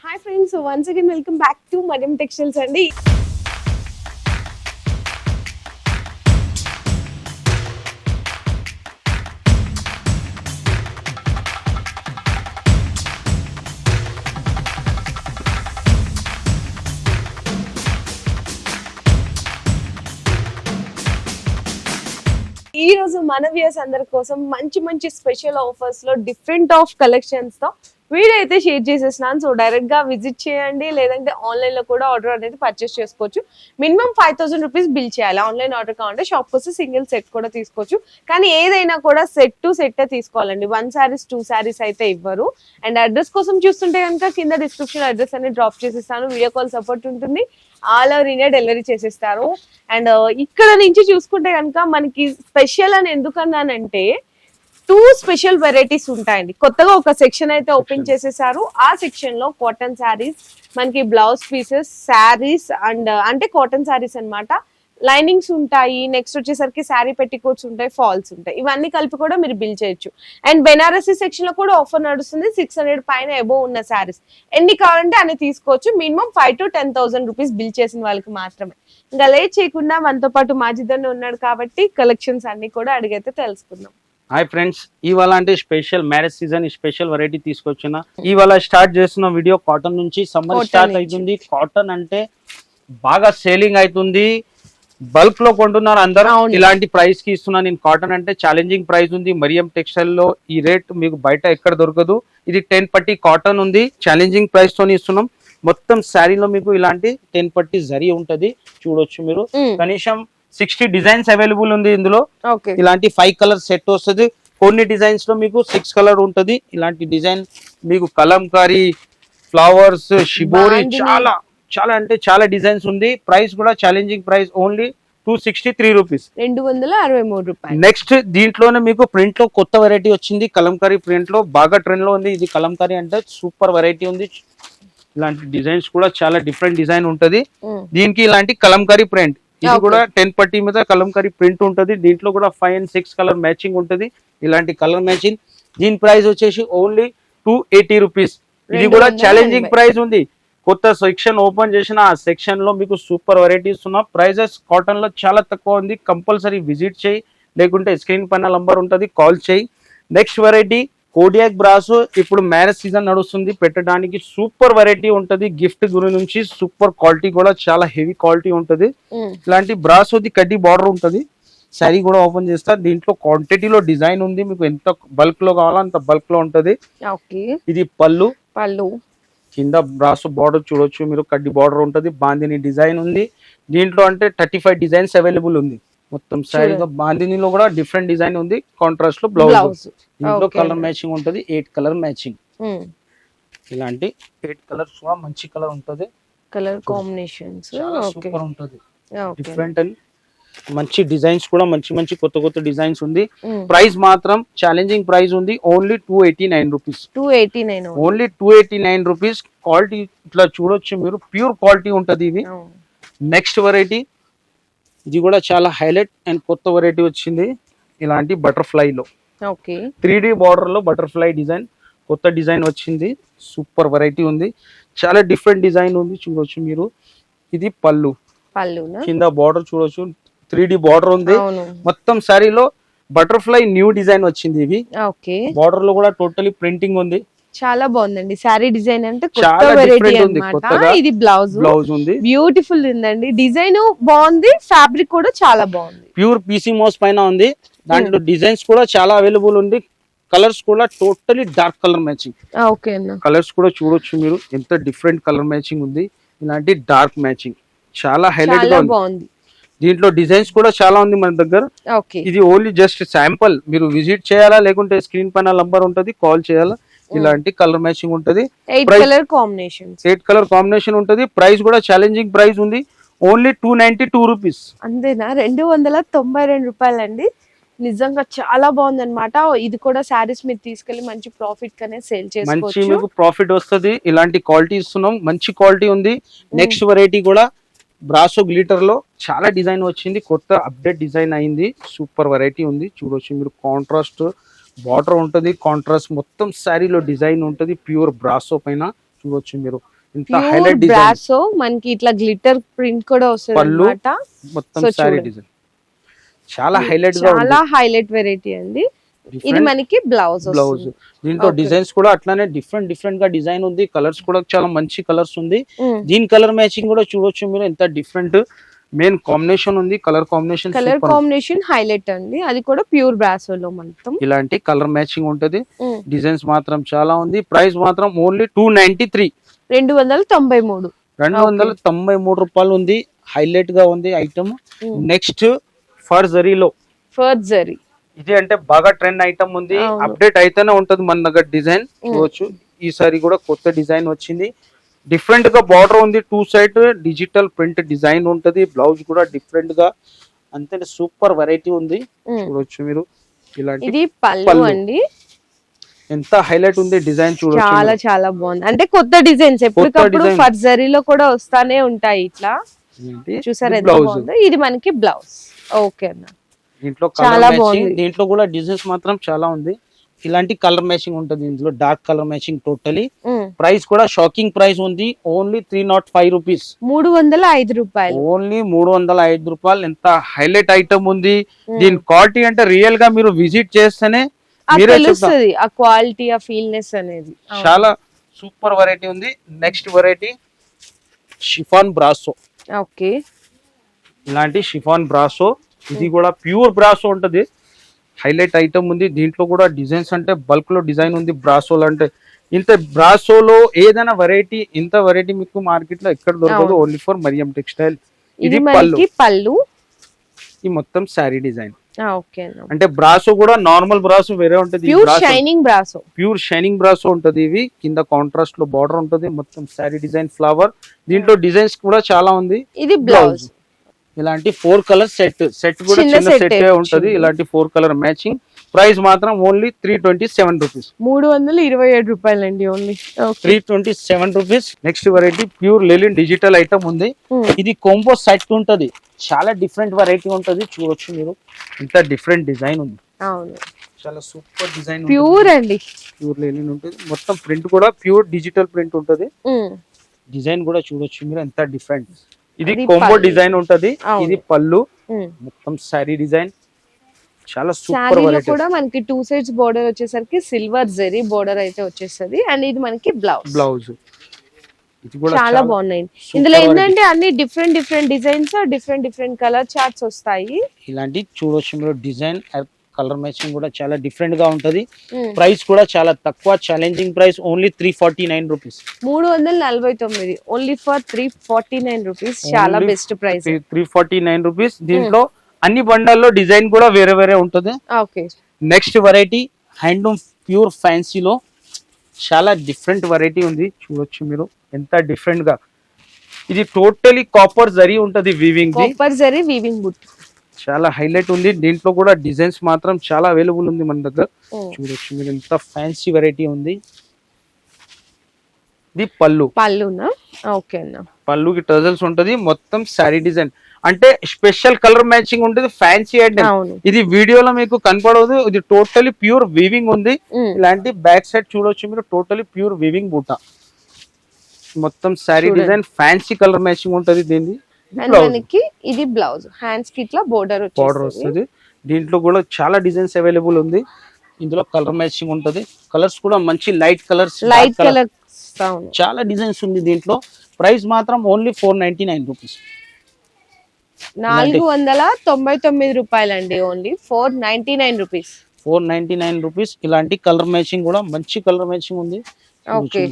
Hi friends, once again welcome back to Mariam textiles అండి. ఈ రోజు మన వ్యూయర్స్ అందరి కోసం మంచి మంచి స్పెషల్ ఆఫర్స్ లో డిఫరెంట్ ఆఫ్ కలెక్షన్స్ తో వీడియో అయితే షేర్ చేసేసినాను. సో డైరెక్ట్ గా విజిట్ చేయండి, లేదంటే ఆన్లైన్ లో కూడా ఆర్డర్ అనేది పర్చేస్ చేసుకోవచ్చు. మినిమం 5,000 రూపీస్ బిల్ చేయాలి. ఆన్లైన్ ఆర్డర్ కావాలంటే షాప్ వస్తే సింగిల్ సెట్ కూడా తీసుకోవచ్చు. కానీ ఏదైనా కూడా సెట్ టు సెట్ తీసుకోవాలండి. 1 శారీస్ 2 శారీస్ అయితే ఇవ్వరు. అండ్ అడ్రస్ కోసం చూస్తుంటే కనుక కింద డిస్క్రిప్షన్ అడ్రస్ అనేది డ్రాప్ చేసిస్తాను. వీడియో కాల్ సపోర్ట్ ఉంటుంది. ఆల్ ఓవర్ ఇండియా డెలివరీ చేసేస్తారు. అండ్ ఇక్కడ నుంచి చూసుకుంటే కనుక మనకి స్పెషల్ అని ఎందుకన్నానంటే 2 స్పెషల్ వెరైటీస్ ఉంటాయండి. కొత్తగా ఒక సెక్షన్ అయితే ఓపెన్ చేసేసారు. ఆ సెక్షన్ లో కాటన్ శారీస్, మనకి బ్లౌజ్ పీసెస్, శారీస్ అండ్ అంటే కాటన్ శారీస్ అన్నమాట. లైనింగ్స్ ఉంటాయి. నెక్స్ట్ వచ్చేసరికి శారీ పెట్టికోట్స్ ఉంటాయి, ఫాల్స్ ఉంటాయి. ఇవన్నీ కలిపి కూడా మీరు బిల్ చేయొచ్చు. అండ్ బెనారసీ సెక్షన్ లో కూడా ఆఫర్ నడుస్తుంది. 600 పైన అబోవ్ ఉన్న శారీస్ ఎన్ని కావాలంటే అన్ని తీసుకోవచ్చు. మినిమం 5,000 to 10,000 రూపీస్ బిల్ చేసిన వాళ్ళకి మాత్రమే. ఇంకా లేట్ చేయకుండా మనతో పాటు మాజిద్ ఉన్నాడు కాబట్టి కలెక్షన్స్ అన్ని కూడా అడిగైతే తెలుసుకుందాం. హాయ్ ఫ్రెండ్స్, ఇవాళ అంటే special marriage season special variety తీసుకొచ్చిన. ఇవాళ స్టార్ట్ చేస్తున్న వీడియో కాటన్ నుంచి. సమ్మర్ స్టార్ట్ అవుతుంది. కాటన్ అంటే బాగా సేలింగ్ అవుతుంది, బల్క్ లో కొంటున్నారు అందరూ. ఇలాంటి ప్రైస్ కి ఇస్తున్నా నేను. కాటన్ అంటే ఛాలెంజింగ్ ప్రైస్ ఉంది. మరియం టెక్స్టైల్ లో ఈ రేట్ మీకు బయట ఎక్కడ దొరకదు. ఇది 10 పట్టీ కాటన్ ఉంది. ఛాలెంజింగ్ ప్రైస్ తోని ఇస్తున్నాం. మొత్తం శారీలో మీకు ఇలాంటి 10 పట్టీ జరీ ఉంటది, చూడొచ్చు మీరు. కనీసం 60 డిజైన్స్ అవైలబుల్ ఉంది ఇందులో. ఇలాంటి 5 కలర్ సెట్ వస్తుంది. కొన్ని డిజైన్స్ లో మీకు 6 కలర్ ఉంటది. ఇలాంటి డిజైన్ మీకు కలంకారీ, ఫ్లవర్స్, షిబోరి, చాలా చాలా అంటే చాలా డిజైన్స్ ఉంది. ప్రైస్ కూడా ఛాలెంజింగ్ ప్రైస్, ఓన్లీ 263 రూపీస్, 263 రూపాయలు. నెక్స్ట్ దీంట్లోనే మీకు ప్రింట్ లో కొత్త వెరైటీ వచ్చింది. కలంకారీ ప్రింట్ లో బాగా ట్రెండ్ లో ఉంది. ఇది కలంకారీ అంటే సూపర్ వెరైటీ ఉంది. ఇలాంటి డిజైన్స్ కూడా చాలా డిఫరెంట్ డిజైన్ ఉంటది. దీనికి ఇలాంటి కలంకారీ ప్రింట్, ఇది కూడా 10 పట్టీ మీద కలంకారీ ప్రింట్ ఉంటది. దీంట్లో కూడా 5 and 6 కలర్ మ్యాచింగ్ ఉంటది. ఇలాంటి కలర్ మ్యాచింగ్. దీని ప్రైస్ వచ్చేసి ఓన్లీ 280 రూపీస్. ఇది కూడా ఛాలెంజింగ్ ప్రైస్ ఉంది. కొత్త సెక్షన్ ఓపెన్ చేసిన ఆ సెక్షన్ లో మీకు సూపర్ వెరైటీస్ ఉన్న ప్రైజెస్ కాటన్ లో చాలా తక్కువ ఉంది. కంపల్సరీ విజిట్ చేయి, లేకుంటే స్క్రీన్ పైన నంబర్ ఉంటది, కాల్ చేయి. Next variety Kodiak brass. ఇప్పుడు మ్యారేజ్ సీజన్ నడుస్తుంది, పెట్టడానికి సూపర్ వెరైటీ ఉంటది. గిఫ్ట్ గురి నుంచి సూపర్ క్వాలిటీ కూడా చాలా హెవీ క్వాలిటీ ఉంటది. ఇలాంటి బ్రాస్ ఉంది, కడ్డీ బార్డర్ ఉంటది. శారీ కూడా ఓపెన్ చేస్తా. దీంట్లో క్వాంటిటీలో డిజైన్ ఉంది. మీకు ఎంత బల్క్ లో కావాలో అంత బల్క్ లో ఉంటది. ఇది పళ్ళు. కింద బ్రాస్ బార్డర్ చూడొచ్చు మీరు, కడ్డీ బార్డర్ ఉంటది. బాందిని డిజైన్ ఉంది. దీంట్లో అంటే 35 డిజైన్స్ అవైలబుల్ ఉంది. మొత్తం శారీలో బాందినిలో కూడా డిఫరెంట్ డిజైన్ ఉంది. కాంట్రాస్ట్ లో బ్లౌజ్. దీంట్లో కలర్ మ్యాచింగ్ ఉంటది, 8 కలర్ మ్యాచింగ్. ఇలాంటి 8 కలర్స్ కూడా మంచి కలర్ ఉంటది. కలర్ కాంబినేషన్స్ సూపర్ ఉంటది. డిఫరెంట్ అండ్ మంచి డిజైన్స్ కూడా మంచి మంచి కొత్త కొత్త డిజైన్స్ ఉంది. ప్రైస్ మాత్రం ఛాలెంజింగ్ ప్రైస్ ఉంది. Only 289 rupees. Only 289 rupees. Quality ఇట్లా చూడొచ్చు మీరు, ప్యూర్ క్వాలిటీ ఉంటది ఇది. నెక్స్ట్ వెరైటీ, ఇది కూడా చాలా హైలైట్ అండ్ కొత్త వెరైటీ వచ్చింది. ఇలాంటి బటర్ఫ్లై లో 3D బార్డర్ లో బటర్ఫ్లై డిజైన్, కొత్త డిజైన్ వచ్చింది. సూపర్ వెరైటీ ఉంది. చాలా డిఫరెంట్ డిజైన్ ఉంది, చూడొచ్చు మీరు. ఇది పళ్ళు. కింద బార్డర్ చూడొచ్చు, 3D బార్డర్ ఉంది. మొత్తం శారీలో బటర్ఫ్లై న్యూ డిజైన్ వచ్చింది. ఇది బార్డర్ లో కూడా టోటలీ ప్రింటింగ్ ఉంది. చాలా బాగుందండి. శారీ డిజైన్ అంటే కొత్త వెరైటీ అన్నమాట. ఇది బ్లౌజ్ ఉంది, బ్యూటిఫుల్ ఉందండి. డిజైన్ బాగుంది, ఫ్యాబ్రిక్ కూడా చాలా బాగుంది. ప్యూర్ పీసీ మోస్ పైన ఉంది. దాంట్లో డిజైన్స్ కూడా చాలా అవైలబుల్ ఉంది. కలర్స్ కూడా totally dark colour matching. Colours కూడా చూడొచ్చు మీరు, ఎంత డిఫరెంట్ కలర్ మ్యాచింగ్ ఉంది. ఇలాంటి డార్క్ మ్యాచింగ్ చాలా హైలైట్ గా ఉంది. దీంట్లో డిజైన్స్ కూడా చాలా ఉంది మన దగ్గర. ఇది ఓన్లీ జస్ట్ శాంపుల్. మీరు విజిట్ చేయాలా, లేకుంటే స్క్రీన్ పైన నంబర్ ఉంటది, కాల్ చేయాలా. ఇలాంటి కలర్ మ్యాచింగ్ ఉంటది. 8 కలర్ కాంబినేషన్ ఉంటది. ప్రైస్ కూడా ఛాలెంజింగ్ ప్రైస్ ఉంది. Only 292 rupees. అంతేనా? 292 రూపాయలండి. నిజంగా చాలా బాగుంది అనమాట. ఇది కూడా శారీస్ మీరు తీసుకెళ్లి మంచి ప్రాఫిట్ కనే సేల్ చేసుకోవచ్చు. మంచి మీకు ప్రాఫిట్ వస్తుంది. ఇలాంటి క్వాలిటీ ఇస్తున్నాం, మంచి క్వాలిటీ ఉంది. నెక్స్ట్ వెరైటీ కూడా బ్రాసో గ్లిటర్ లో చాలా డిజైన్ వచ్చింది. కొత్త అప్డేట్ డిజైన్ అయింది. సూపర్ వెరైటీ ఉంది, చూడొచ్చు మీరు. కాంట్రాస్ట్ బార్డర్ ఉంటది, కాంట్రాస్ట్ మొత్తం శారీలో డిజైన్ ఉంటది. ప్యూర్ బ్రాసో పైన చూడొచ్చు మీరు, ఇంత ప్యూర్ హైలైట్ డిజైన్. బ్రాసో, మనకి ఇట్లా గ్లిటర్ ప్రింట్ కూడా వస్తుంది పళ్ళు అన్నమాట. మొత్తం So, సారీ చూడండి. డిజైన్ చాలా హైలైట్ గా ఉంది. చాలా హైలైట్ వెరైటీ అండి. ఇది మనకి బ్లౌజ్ బ్లౌజ్ దీంట్లో డిజైన్స్ కూడా అట్లానే డిఫరెంట్ గా డిజైన్ ఉంది. కలర్స్ కూడా చాలా మంచి కలర్స్ ఉంది. దీని కలర్ మ్యాచింగ్ కూడా చూడొచ్చు మీరు, ఎంత డిఫరెంట్ మెయిన్ కాంబినేషన్ ఉంది. కలర్ కాంబినేషన్ హైలైట్ అండి. అది కూడా ప్యూర్ బ్రాసోలో మొత్తం ఇలాంటి కలర్ మ్యాచింగ్ ఉంటది. డిజైన్స్ మాత్రం చాలా ఉంది. ప్రైస్ మాత్రం ఓన్లీ 293, 293, 293 రూపాయలు ఉంది. హైలైట్ గా ఉంది ఐటమ్. నెక్స్ట్ ఫర్ జరీలో ఇది అంటే బాగా ట్రెండ్ ఐటమ్ ఉంది. అప్డేట్ అయితేనే ఉంటది మన దగ్గర డిజైన్ చూడొచ్చు. ఈసారి కూడా కొత్త డిజైన్ వచ్చింది. డిఫరెంట్ గా బార్డర్ ఉంది. 2 సైడ్ డిజిటల్ ప్రింట్ డిజైన్ ఉంటది. బ్లౌజ్ కూడా డిఫరెంట్ గా అంతే సూపర్ వెరైటీ ఉంది. చూడొచ్చు మీరు ఇలాంటి. ఇది పళ్ళు అండి. ఎంత హైలైట్ ఉంది డిజైన్ చూడొచ్చు. చాలా చాలా బాగుంది. అంటే కొత్త డిజైన్స్ ఎప్పటికప్పుడు ఫర్జరీలో కూడా వస్తానే ఉంటాయి ఇట్లా. చూసారు ఎంత బాగుందో. ఇది మనకి బ్లౌజ్. ఓకే అన్న. దీంట్లో కలర్ మ్యాచింగ్, దీంట్లో కూడా డిజైన్స్ మాత్రం చాలా ఉంది. ఇలాంటి కలర్ మ్యాచింగ్ ఉంటుంది. ఇందులో dark colour matching totally. Price కూడా షాకింగ్ ప్రైస్ ఉంది. ఓన్లీ 305 రూపీస్, 305 రూపాయలు. ఓన్లీ 305 రూపాయలు. ఎంత హైలైట్ ఐటమ్ ఉంది. దీని క్వాలిటీ అంటే రియల్ గా మీరు విజిట్ చేస్తేనే మీరే తెలుస్తుంది ఆ క్వాలిటీ, ఆ ఫీల్నెస్ అనేది. చాలా సూపర్ వెరైటీ ఉంది. Next variety chiffon brasso. Okay, ఇలాంటి షిఫాన్ బ్రాసో. ఇది కూడా ప్యూర్ బ్రాసో ఉంటది. హైలైట్ ఐటమ్ ఉంది. దీంట్లో కూడా డిజైన్స్ అంటే బల్క్ లో డిజైన్ ఉంది. బ్రాసోలు అంటే ఇంత బ్రాసోలో ఏదైనా వెరైటీ, ఇంత వెరైటీ మీకు మార్కెట్ లో ఎక్కడ దొరకదు. Only for Mariam textile. ఇది పళ్ళు. ఈ మొత్తం శారీ డిజైన్. ఓకే, అంటే బ్రాసో కూడా నార్మల్ బ్రాసో వేరే ఉంటది. ప్యూర్ షైనింగ్ బ్రాసో ఉంటది. ఇవి కింద కాంట్రాస్ట్ లో బార్డర్ ఉంటది. మొత్తం శారీ డిజైన్ ఫ్లవర్. దీంట్లో డిజైన్స్ కూడా చాలా ఉంది. ఇది బ్లౌజ్. ఇలాంటి 4 కలర్ సెట్ కూడా చిన్న సెట్ ఉంటది. ఇలాంటి 4 కలర్ మ్యాచింగ్. ప్రైస్ మాత్రం ఓన్లీ 327 రూపీస్, 327 రూపాయలండి. Only 327 rupees. Next variety pure లెలిన్ digital item ఉంది. ఇది కోంబో సెట్ ఉంటది. చాలా డిఫరెంట్ వెరైటీ ఉంటది. చూడొచ్చు మీరు, ఇంత డిఫరెంట్ డిజైన్ ఉంది. అవును, చాలా సూపర్ డిజైన్. ప్యూర్ అండి, ప్యూర్ లెలిన్ ఉంటుంది. మొత్తం ప్రింట్ కూడా ప్యూర్ డిజిటల్ ప్రింట్ ఉంటది. డిజైన్ కూడా చూడొచ్చు మీరు, ఎంత డిఫరెంట్. ఇది కోంబో డిజైన్ ఉంటది. ఇది పళ్ళు, మొత్తం సారీ డిజైన్. చాలా సూపర్ వెరైటీ. కూడా మనకి 2 సైడ్స్ బోర్డర్ వచ్చేసరికి సిల్వర్ జరీ బోర్డర్ అయితే వచ్చేస్తది. అండ్ ఇది మనకి బ్లౌజ్. ఇది కూడా చాలా బాగున్నాయి. ఇందులో ఏంటంటే అన్ని different designs, different colour charts వస్తాయి. ఇలాంటి చూడొచ్చు మీరు. డిజైన్ కలర్ మ్యాచింగ్ కూడా చాలా డిఫరెంట్ గా ఉంటది. ప్రైస్ కూడా చాలా తక్కువ, challenging price. Only 349 rupees, 349, only for 349 rupees. చాలా బెస్ట్ ప్రైస్, 349 రూపీస్. దీంట్లో అన్ని బండల్లో డిజైన్ కూడా వేరే వేరే ఉంటది. Okay, next variety handloom pure ఫ్యాన్సీలో చాలా డిఫరెంట్ వెరైటీ ఉంది. చూడొచ్చు మీరు, ఎంత డిఫరెంట్ గా. ఇది టోటలీ కాపర్ జరీ ఉంటది. వీవింగ్ బుట్ చాలా హైలైట్ ఉంది. దీంట్లో కూడా డిజైన్స్ మాత్రం చాలా అవైలబుల్ ఉంది మన దగ్గర. చూడొచ్చు మీరు, ఎంత ఫ్యాన్సీ వెరైటీ ఉంది. ఇది పళ్ళునా? ఓకే అన్న. పళ్ళుకి టజల్స్ ఉంటది. మొత్తం సారీ డిజైన్ అంటే స్పెషల్ కలర్ మ్యాచింగ్ ఉంటుంది. Fancy item. ఇది వీడియోలో మీకు కనపడదు. ఇది టోటలీ ప్యూర్ వీవింగ్ ఉంది. ఇలాంటి బ్యాక్ సైడ్ చూడొచ్చు మీరు, టోటలీ ప్యూర్ వీవింగ్ బూటా. మొత్తం sorry design fancy colour matching ఉంటది. దీన్ని ఇది బ్లౌజ్. హ్యాండ్స్ కి ఇట్లా బోర్డర్ వస్తుంది. దీంట్లో కూడా చాలా డిజైన్స్ అవైలబుల్ ఉంది. ఇందులో కలర్ మ్యాచింగ్ ఉంటది. కలర్స్ కూడా మంచి లైట్ కలర్ చాలా డిజైన్స్ ఉంది దీంట్లో. ప్రైస్ మాత్రం ఓన్లీ 499 రూపీస్, 499 రూపాయలండి. Only 499 rupees, 499 rupees. ఇలాంటి కలర్ మ్యాచింగ్ కూడా మంచి కలర్ మ్యాచింగ్ ఉంది. ఓకే,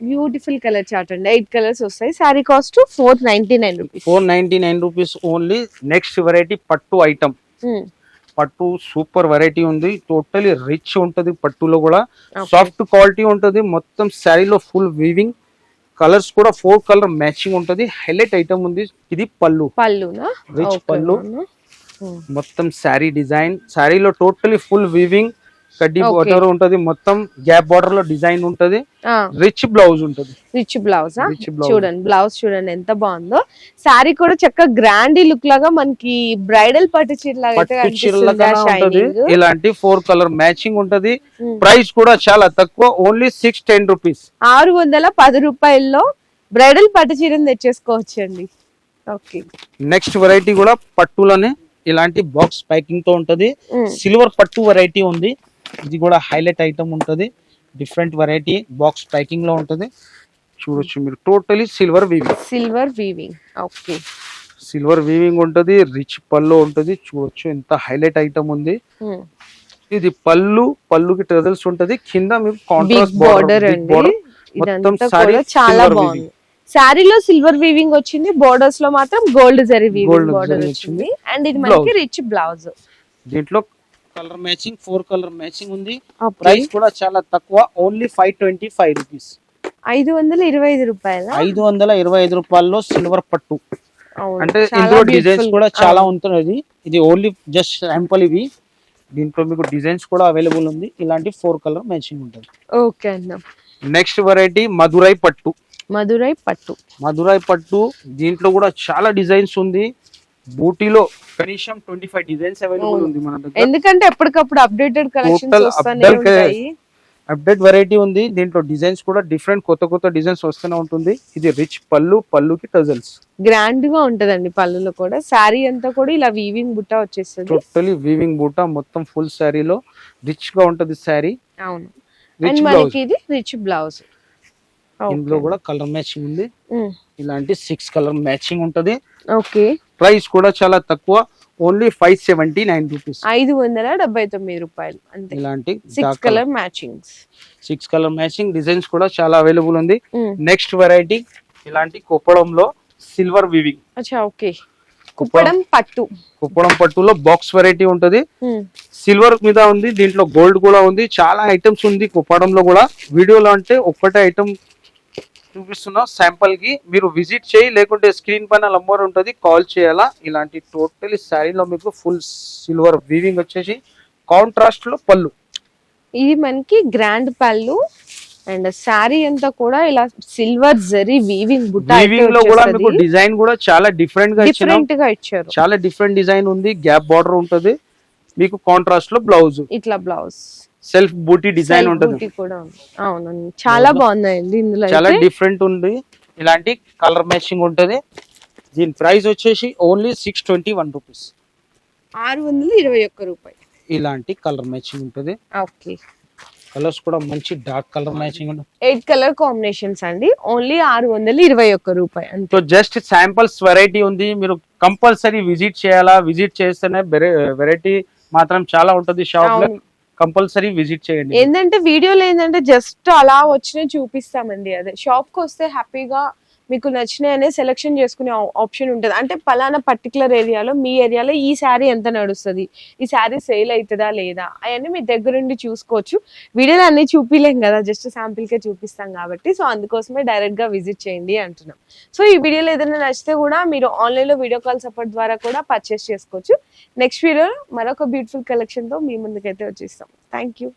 బ్యూటిఫుల్ కలర్ చార్ట్ అండి. 8 కలర్స్ వస్తాయి. Sorry cost 499 rupees, 499 rupees only. Next variety పట్టు ఐటమ్. పట్టు సూపర్ వెరైటీ ఉంది. టోటలీ రిచ్ ఉంటది. పట్టులో కూడా సాఫ్ట్ క్వాలిటీ ఉంటది. మొత్తం శారీలో ఫుల్ వీవింగ్. కలర్స్ కూడా 4 కలర్ మ్యాచింగ్ ఉంటది. హైలైట్ ఐటమ్ ఉంది. ఇది పళ్ళునా? రిచ్ పళ్ళు. మొత్తం శారీ డిజైన్. శారీలో టోటలీ ఫుల్ వీవింగ్. కడ్డీ Okay. బార్డర్ ఉంటది, మొత్తం గ్యాప్ బార్డర్ లో డిజైన్ ఉంటది, ఆ రిచ్ బ్లౌజ్ ఉంటది. Rich blouse Rich blouse. చూడండి, బ్లౌజ్ చూడండి ఎంత బాగుందో. శారీ కూడా చక్కగా గ్రాండ్ లుక్ లాగా మనకి బ్రైడల్ పట్టు చీర లాగా అయితే పట్టు చీరల కనిపిస్తుంది ఆ కన్నా ఉంటది. షైనింగ్. ఇలాంటి 4 కలర్ మ్యాచింగ్ ఉంటది. ప్రైస్ కూడా చాలా తక్కువ, ఓన్లీ 610 రూపీస్. 610 రూపాయల్లో బ్రైడల్ పట్టు చీరని తెచ్చేసుకోవచ్చండి. ఓకే. నెక్స్ట్ వెరైటీ కూడా పట్టులోనే ఇలాంటి బాక్స్ ప్యాకింగ్ తో ఉంటది. సిల్వర్ పట్టు వెరైటీ ఉంది, ఇది కూడా హైలైట్ ఐటమ్ ఉంటది. డిఫరెంట్ వెరైటీ బాక్స్ ప్యాకింగ్ లో ఉంటది, చూడొచ్చు మీరు. Totally silver weaving. Silver weaving. Okay. Silver weaving ఉంటది, రిచ్ పళ్ళు ఉంటది, చూడొచ్చు ఎంత హైలైట్ ఐటమ్ ఉంది. ఇది పళ్ళుకి టజల్స్ ఉంటది, కింద మీకు బిగ్ కాంట్రాస్ట్ బార్డర్ బార్డర్, అండి. మొత్తం ఇదంతా సారీ కూడా చాలా బాగుంది. శారీలో సిల్వర్ వీవింగ్ వచ్చింది, బోర్డర్స్ లో మాత్రం గోల్డ్ జరీ వీవింగ్ బోర్డర్ వచ్చింది. అండ్ ఇది మనకి రిచ్ బ్లౌజ్. దీంట్లో కలర్ మ్యాచింగ్ 4 కలర్ మ్యాచింగ్ ఉంది. ప్రైస్ కూడా చాలా తక్కువ, ఓన్లీ 525 రూపీస్. 525 రూపాయల 525 రూపాయల్లో సిల్వర్ పట్టు. అవును, అంటే చాలా ఇందులో beautiful. డిజైన్స్ కూడా చాలా ఉంటుంది. ఇది ఓన్లీ జస్ట్ శాంపుల్ ఇవి. దీంట్లో మీకు డిజైన్స్ కూడా అవైలబుల్ ఉంది. ఇలాంటి 4 కలర్ మ్యాచింగ్ ఉంటుంది. ఓకే అన్న. నెక్స్ట్ వెరైటీ మధురై పట్టు. మధురై పట్టు. మధురై పట్టు దీంట్లో కూడా చాలా డిజైన్స్ ఉంది. బూటీలో కనీసం 25 డిజైన్స్ అవైలబుల్ ఉంది మన దగ్గర. ఎందుకంటే ఎప్పటికప్పుడు అప్డేటెడ్ కలెక్షన్స్ Total వస్తానే update ఉంటాయి. అప్డేట్ వెరైటీ ఉంది. దీంట్లో డిజైన్స్ కూడా డిఫరెంట్ కొత్త డిజైన్స్ వస్తూనే ఉంటుంది. ఇది రిచ్ పళ్ళుకి టజల్స్. గ్రాండ్ గా ఉంటదండి పళ్ళులో కూడా. శారీ అంతా కూడా ఇలా వీవింగ్ బుట్ట వచ్చేస్తుంది. టోటలీ వీవింగ్ బూటా, మొత్తం ఫుల్ శారీలో రిచ్ గా ఉంటది శారీ. అవును. Rich and blouse. మనకి ఇది రిచ్ బ్లౌజ్. ఇందులో కూడా కలర్ మ్యాచింగ్ ఉంది. ఇలాంటి 6 కలర్ మ్యాచింగ్ ఉంటది. ఓకే. ప్రైస్ కూడా చాలా తక్కువ, ఓన్లీ 579 రూపీస్. 579 రూపాయలు అంతే. ఇలాంటి 6 colour matchings. 6 colour matching designs కూడా చాలా అవైలబుల్ ఉంది. నెక్స్ట్ వెరైటీ ఇలాంటి కుప్పడంలో సిల్వర్ వివింగ్. అచ్చా, ఓకే. కుప్పడం పట్టు. కుప్పడం పట్టులో బాక్స్ వెరైటీ ఉంటది. సిల్వర్ మీద ఉంది, దీంట్లో గోల్డ్ కూడా ఉంది. చాలా ఐటమ్స్ ఉంది కుప్పడంలో కూడా. వీడియోలో అంటే ఒక్కటే ఐటమ్ చూపిస్తున్నా శాంపుల్ కి, మీరు విజిట్ చేయి, లేకుంటే స్క్రీన్ పైన నంబర్ ఉంటది, కాల్ చేయాలా. ఇలాంటి టోటలీ శారీలో మీకు ఫుల్ సిల్వర్ వీవింగ్ వచ్చేసి కాంట్రాస్ట్ లో పళ్ళు. ఇది మనకి గ్రాండ్ పళ్ళు. అండ్ శారీ అంతా కూడా ఇలా సిల్వర్ జరీ వీవింగ్ బుట్ట వీవింగ్ లో కూడా మీకు డిజైన్ కూడా చాలా డిఫరెంట్ గా డిఫరెంట్ గా ఇచ్చారు. చాలా డిఫరెంట్ డిజైన్ ఉంది. గ్యాప్ బార్డర్ ఉంటది, మీకు కాంట్రాస్ట్ లో బ్లౌజ్, ఇట్లా బ్లౌజ్, సెల్ఫ్ బూటీ డిజైన్ ఉంటది. అవునండి, చాలా బాగున్నాయండి. ఇందులో చాలా డిఫరెంట్ ఉంది. ఇలాంటి కలర్ మ్యాచింగ్ ఉంటది. దీని ప్రైస్ వచ్చేసి ఓన్లీ 621 రూపీస్. 621 రూపాయలు. ఇలాంటి కలర్ మ్యాచింగ్ ఉంటది. ఓకే. కలర్స్ కూడా మంచి డార్క్ కలర్ మ్యాచింగ్ ఉంటుంది. 8 కలర్ కాంబినేషన్స్ అండి. ఓన్లీ 621 రూపాయలు అంతే. సో జస్ట్ శాంపుల్స్ వెరైటీ ఉంది, మీరు కంపల్సరీ విజిట్ చేయాలా. విజిట్ చేస్తేనే వెరైటీ మాత్రం చాలా ఉంటది షాప్ లో. కంపల్సరీ విజిట్ చేయండి. ఏంటంటే వీడియోలో ఏంటంటే జస్ట్ అలా వచ్చినాయి చూపిస్తామండి. అదే షాప్ కి వస్తే హ్యాపీగా మీకు నచ్చినాయనే సెలెక్షన్ చేసుకునే ఆప్షన్ ఉంటుంది. అంటే పలానా పర్టికులర్ ఏరియాలో, మీ ఏరియాలో ఈ శారీ ఎంత నడుస్తుంది, ఈ శారీ సేల్ అవుతుందా లేదా, అవన్నీ మీ దగ్గరుండి చూసుకోవచ్చు. వీడియోలో అన్ని చూపిలేం కదా, జస్ట్ శాంపిల్ కే చూపిస్తాం కాబట్టి. సో అందుకోసమే డైరెక్ట్ గా విజిట్ చేయండి అంటున్నాం. సో ఈ వీడియోలో ఏదైనా నచ్చితే కూడా మీరు ఆన్లైన్ లో వీడియో కాల్ సపోర్ట్ ద్వారా కూడా పర్చేస్ చేసుకోవచ్చు. నెక్స్ట్ వీడియో మరొక బ్యూటిఫుల్ కలెక్షన్ తో మీ ముందుకైతే వచ్చేస్తాం. Thank you.